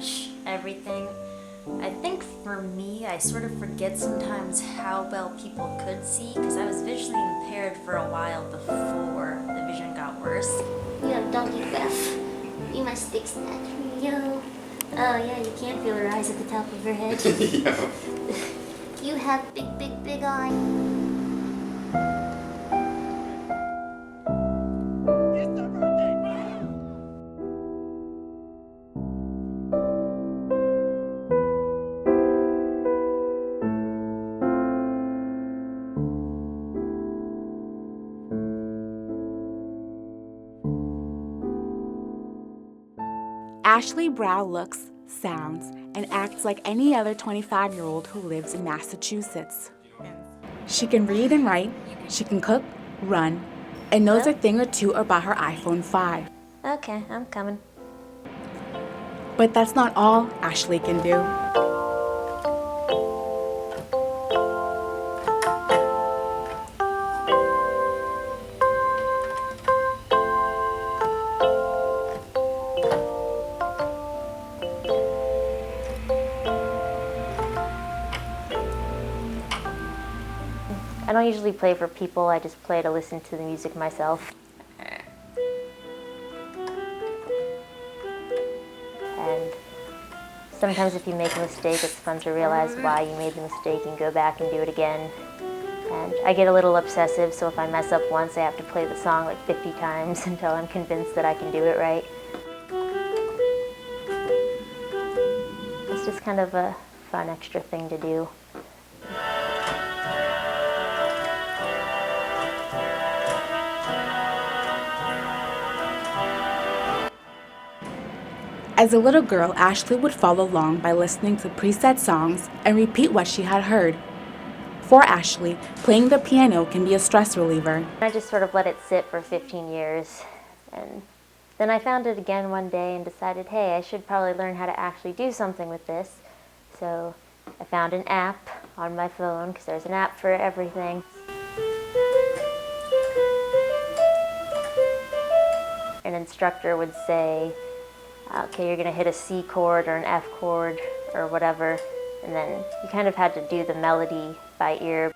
much everything. I think for me, I sort of forget sometimes how well people could see because I was visually impaired for a while before the vision got worse. You have donkey breath. You must fix that. Yo. Oh yeah, you can't feel her eyes at the top of her head. Yeah. You have big, big, big eyes. Ashley Brow looks, sounds, and acts like any other 25-year-old who lives in Massachusetts. She can read and write, she can cook, run, and knows a thing or two about her iPhone 5. Okay, I'm coming. But that's not all Ashley can do. I don't usually play for people, I just play to listen to the music myself. And sometimes if you make a mistake, it's fun to realize why you made the mistake and go back and do it again. And I get a little obsessive, so if I mess up once, I have to play the song like 50 times until I'm convinced that I can do it right. It's just kind of a fun extra thing to do. As a little girl, Ashley would follow along by listening to preset songs and repeat what she had heard. For Ashley, playing the piano can be a stress reliever. I just sort of let it sit for 15 years. And then I found it again one day and decided, hey, I should probably learn how to actually do something with this. So I found an app on my phone, because there's an app for everything. An instructor would say, okay, you're going to hit a C chord or an F chord or whatever, and then you kind of had to do the melody by ear.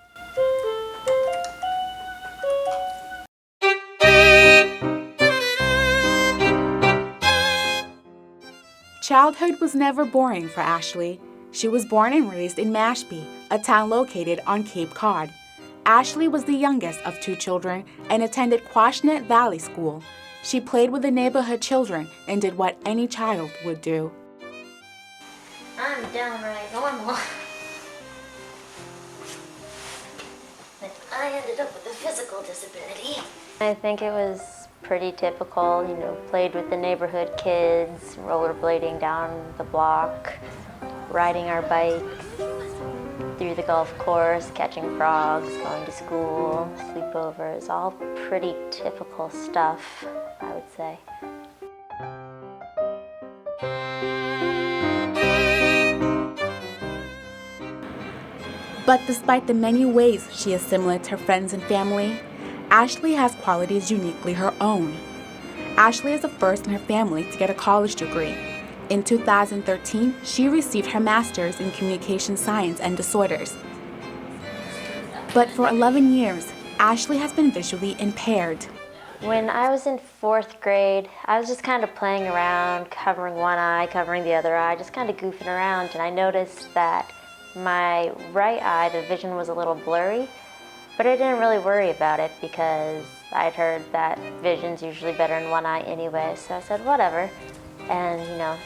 Childhood was never boring for Ashley. She was born and raised in Mashpee, a town located on Cape Cod. Ashley was the youngest of 2 children and attended Quashnet Valley School. She played with the neighborhood children and did what any child would do. I'm downright normal. But I ended up with a physical disability. I think it was pretty typical, played with the neighborhood kids, rollerblading down the block, riding our bikes through the golf course, catching frogs, going to school, sleepovers, all pretty typical stuff, I would say. But despite the many ways she assimilates her friends and family, Ashley has qualities uniquely her own. Ashley is the first in her family to get a college degree. In 2013, she received her master's in communication science and disorders. But for 11 years, Ashley has been visually impaired. When I was in 4th grade, I was just kind of playing around, covering one eye, covering the other eye, just kind of goofing around, and I noticed that my right eye, the vision was a little blurry, but I didn't really worry about it because I'd heard that vision's usually better in one eye anyway, so I said, whatever. And,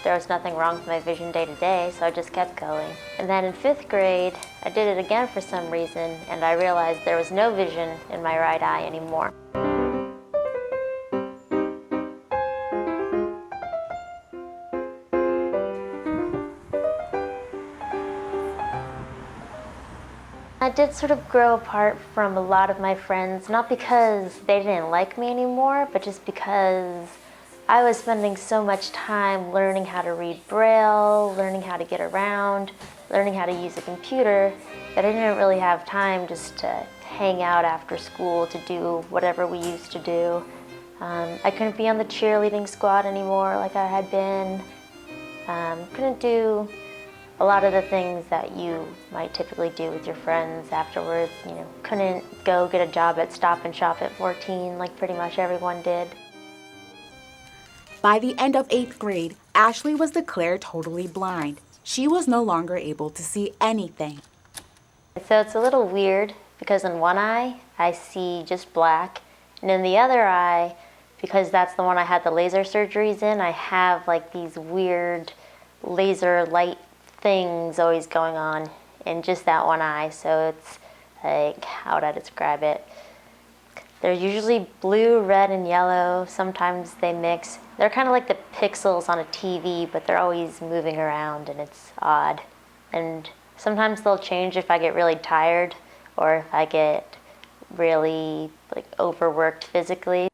there was nothing wrong with my vision day to day, so I just kept going. And then in 5th grade, I did it again for some reason, and I realized there was no vision in my right eye anymore. I did sort of grow apart from a lot of my friends, not because they didn't like me anymore, but just because I was spending so much time learning how to read Braille, learning how to get around, learning how to use a computer, that I didn't really have time just to hang out after school to do whatever we used to do. I couldn't be on the cheerleading squad anymore like I had been. Couldn't do a lot of the things that you might typically do with your friends afterwards. You know, couldn't go get a job at Stop and Shop at 14 like pretty much everyone did. By the end of 8th grade, Ashley was declared totally blind. She was no longer able to see anything. So it's a little weird because in one eye, I see just black, and in the other eye, because that's the one I had the laser surgeries in, I have like these weird laser light things always going on in just that one eye. So it's like, how would I describe it? They're usually blue, red, and yellow. Sometimes they mix. They're kind of like the pixels on a TV, but they're always moving around, and it's odd. And sometimes they'll change if I get really tired or if I get really like overworked physically.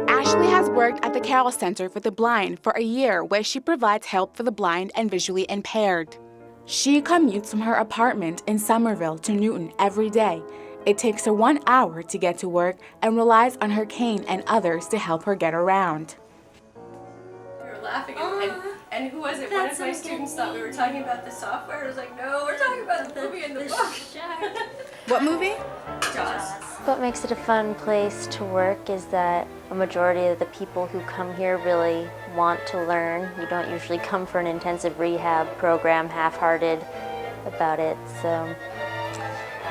Ashley has worked at the Carroll Center for the Blind for a year, where she provides help for the blind and visually impaired. She commutes from her apartment in Somerville to Newton every day. It takes her 1 hour to get to work and relies on her cane and others to help her get around. We were laughing, and who was it? One of my students thought we were talking about the software. I was like, no, we're talking about the movie in the book. What movie? Jaws. What makes it a fun place to work is that a majority of the people who come here really want to learn. You don't usually come for an intensive rehab program half-hearted about it, so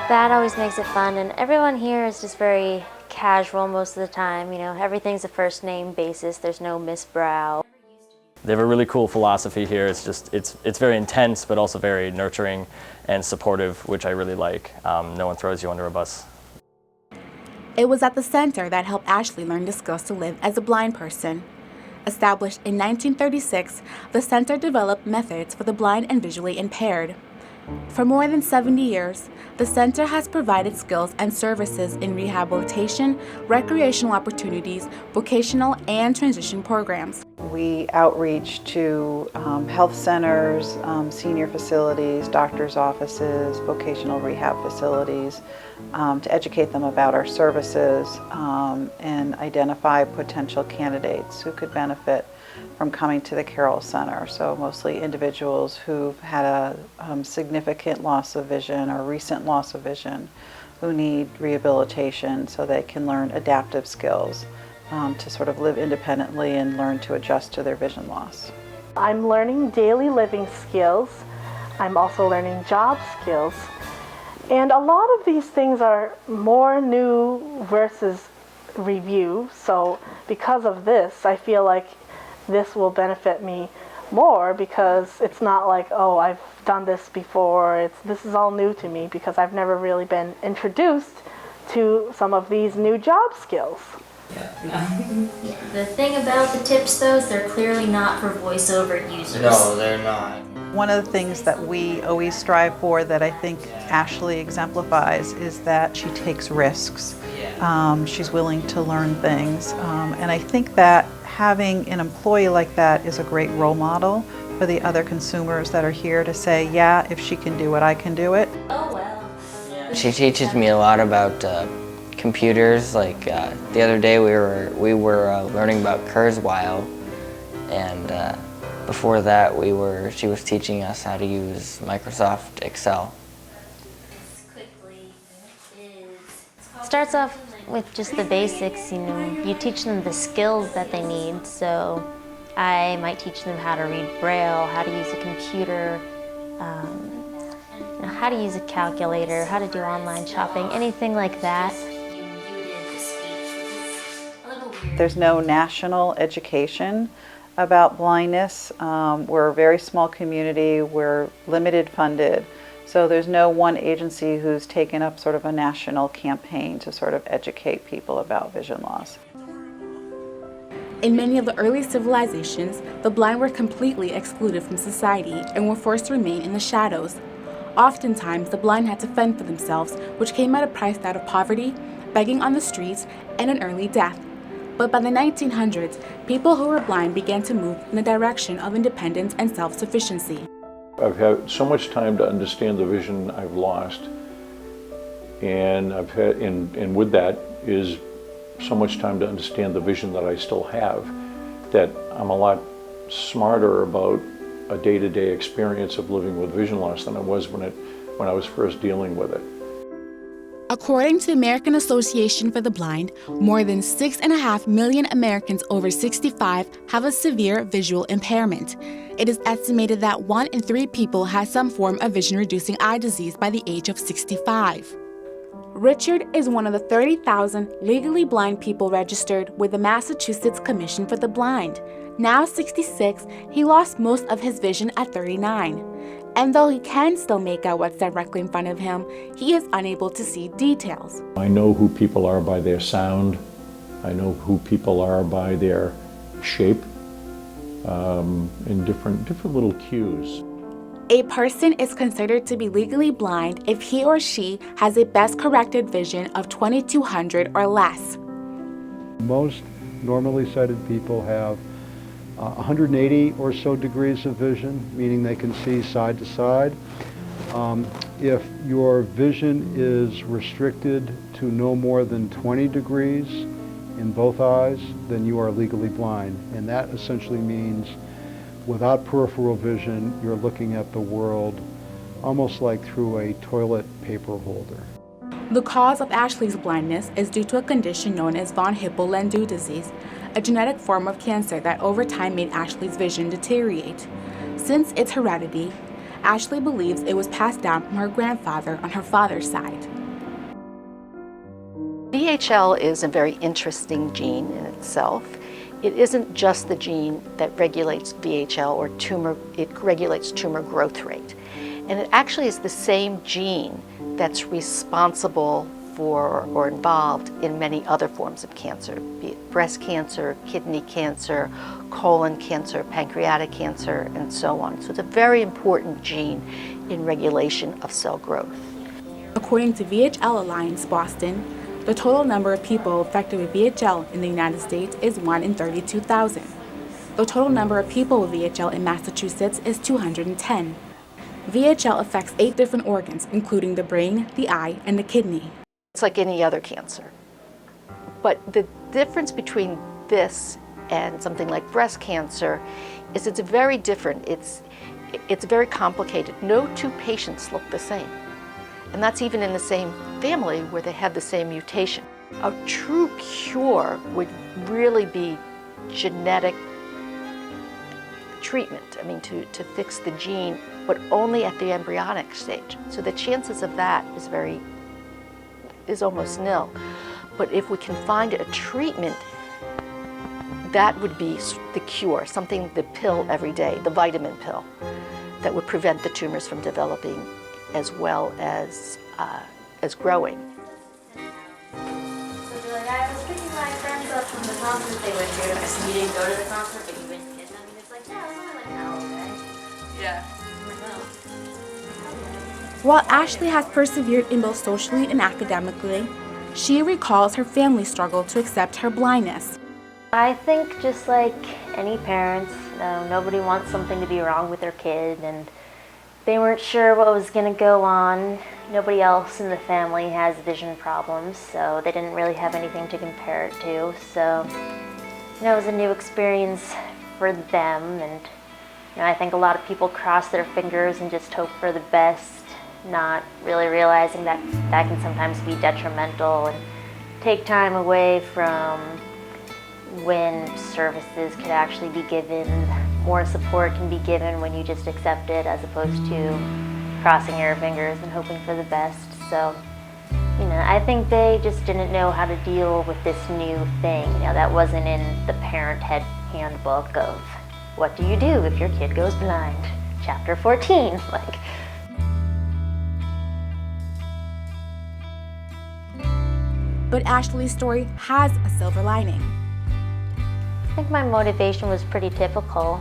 that always makes it fun. And everyone here is just very casual most of the time. You know, everything's a first name basis. There's no Miss Brow. They have a really cool philosophy here. It's very intense, but also very nurturing and supportive, which I really like. No one throws you under a bus. It was at the center that helped Ashley learn the skills to live as a blind person. Established in 1936, the center developed methods for the blind and visually impaired. For more than 70 years, the center has provided skills and services in rehabilitation, recreational opportunities, vocational, and transition programs. We outreach to health centers, senior facilities, doctors' offices, vocational rehab facilities, to educate them about our services and identify potential candidates who could benefit from coming to the Carroll Center. So mostly individuals who've had a significant loss of vision or recent loss of vision who need rehabilitation so they can learn adaptive skills to sort of live independently and learn to adjust to their vision loss. I'm learning daily living skills. I'm also learning job skills. And a lot of these things are more new versus review. So because of this, I feel like this will benefit me more because it's not like, oh, I've done this before. This is all new to me because I've never really been introduced to some of these new job skills. The thing about the tips, though, is they're clearly not for voiceover users. No, they're not. One of the things that we always strive for that I think Ashley exemplifies is that she takes risks. She's willing to learn things. And I think that having an employee like that is a great role model for the other consumers that are here to say, yeah, if she can do it, I can do it. Oh, well. She teaches me a lot about computers. Like the other day we were learning about Kurzweil, and before that she was teaching us how to use Microsoft Excel. Starts off with just the basics, you know. You teach them the skills that they need. So I might teach them how to read Braille, how to use a computer, you know, how to use a calculator, how to do online shopping, anything like that. There's no national education about blindness. We're a very small community, we're limited funded. So there's no one agency who's taken up sort of a national campaign to sort of educate people about vision loss. In many of the early civilizations, the blind were completely excluded from society and were forced to remain in the shadows. Oftentimes, the blind had to fend for themselves, which came at a price that of poverty, begging on the streets, and an early death. But by the 1900s, people who were blind began to move in the direction of independence and self-sufficiency. I've had so much time to understand the vision I've lost, and and with that is so much time to understand the vision that I still have, that I'm a lot smarter about a day-to-day experience of living with vision loss than I was when I was first dealing with it. According to the American Association for the Blind, more than 6.5 million Americans over 65 have a severe visual impairment. It is estimated that 1 in 3 people has some form of vision-reducing eye disease by the age of 65. Richard is one of the 30,000 legally blind people registered with the Massachusetts Commission for the Blind. Now 66, he lost most of his vision at 39. And though he can still make out what's directly in front of him, he is unable to see details. I know who people are by their sound. I know who people are by their shape, and different little cues. A person is considered to be legally blind if he or she has a best corrected vision of 2200 or less. Most normally sighted people have 180 or so degrees of vision, meaning they can see side to side. If your vision is restricted to no more than 20 degrees in both eyes, then you are legally blind. And that essentially means without peripheral vision, you're looking at the world almost like through a toilet paper holder. The cause of Ashley's blindness is due to a condition known as von Hippel-Lindau disease, a genetic form of cancer that over time made Ashley's vision deteriorate. Since its heredity, Ashley believes it was passed down from her grandfather on her father's side. VHL is a very interesting gene in itself. It isn't just the gene that regulates VHL or tumor, it regulates tumor growth rate. And it actually is the same gene that's responsible for or involved in many other forms of cancer, be it breast cancer, kidney cancer, colon cancer, pancreatic cancer, and so on. So it's a very important gene in regulation of cell growth. According to VHL Alliance Boston, the total number of people affected with VHL in the United States is 1 in 32,000. The total number of people with VHL in Massachusetts is 210. VHL affects 8 different organs, including the brain, the eye, and the kidney. It's like any other cancer. But the difference between this and something like breast cancer is it's very different. It's very complicated. No 2 patients look the same. And that's even in the same family where they have the same mutation. A true cure would really be genetic treatment, to fix the gene, but only at the embryonic stage. So the chances of that is almost nil. But if we can find a treatment, that would be the cure, something, the pill every day, the vitamin pill, that would prevent the tumors from developing as well as growing. So be like, I was picking my friends up from the concert they went to. So you didn't go to the concert, but you went to get them. And it's like, yeah, it's only like an hour away. Yeah. While Ashley has persevered in both socially and academically, she recalls her family struggle to accept her blindness. I think just like any parents, nobody wants something to be wrong with their kid, and they weren't sure what was going to go on. Nobody else in the family has vision problems, so they didn't really have anything to compare it to. So, it was a new experience for them, and I think a lot of people cross their fingers and just hope for the best, not really realizing that that can sometimes be detrimental and take time away from when services could actually be given. More support can be given when you just accept it as opposed to crossing your fingers and hoping for the best. So, I think they just didn't know how to deal with this new thing. That wasn't in the parent handbook of what do you do if your kid goes blind? Chapter 14, But Ashley's story has a silver lining. I think my motivation was pretty typical,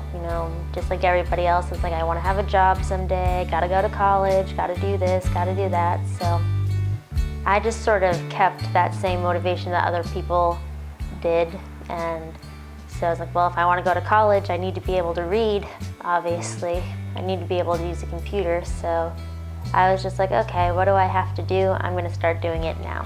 just like everybody else. It's like, I want to have a job someday, gotta go to college, gotta do this, gotta do that. So I just sort of kept that same motivation that other people did. And so I was like, well, if I want to go to college, I need to be able to read, obviously. I need to be able to use a computer. So I was just like, okay, what do I have to do? I'm going to start doing it now.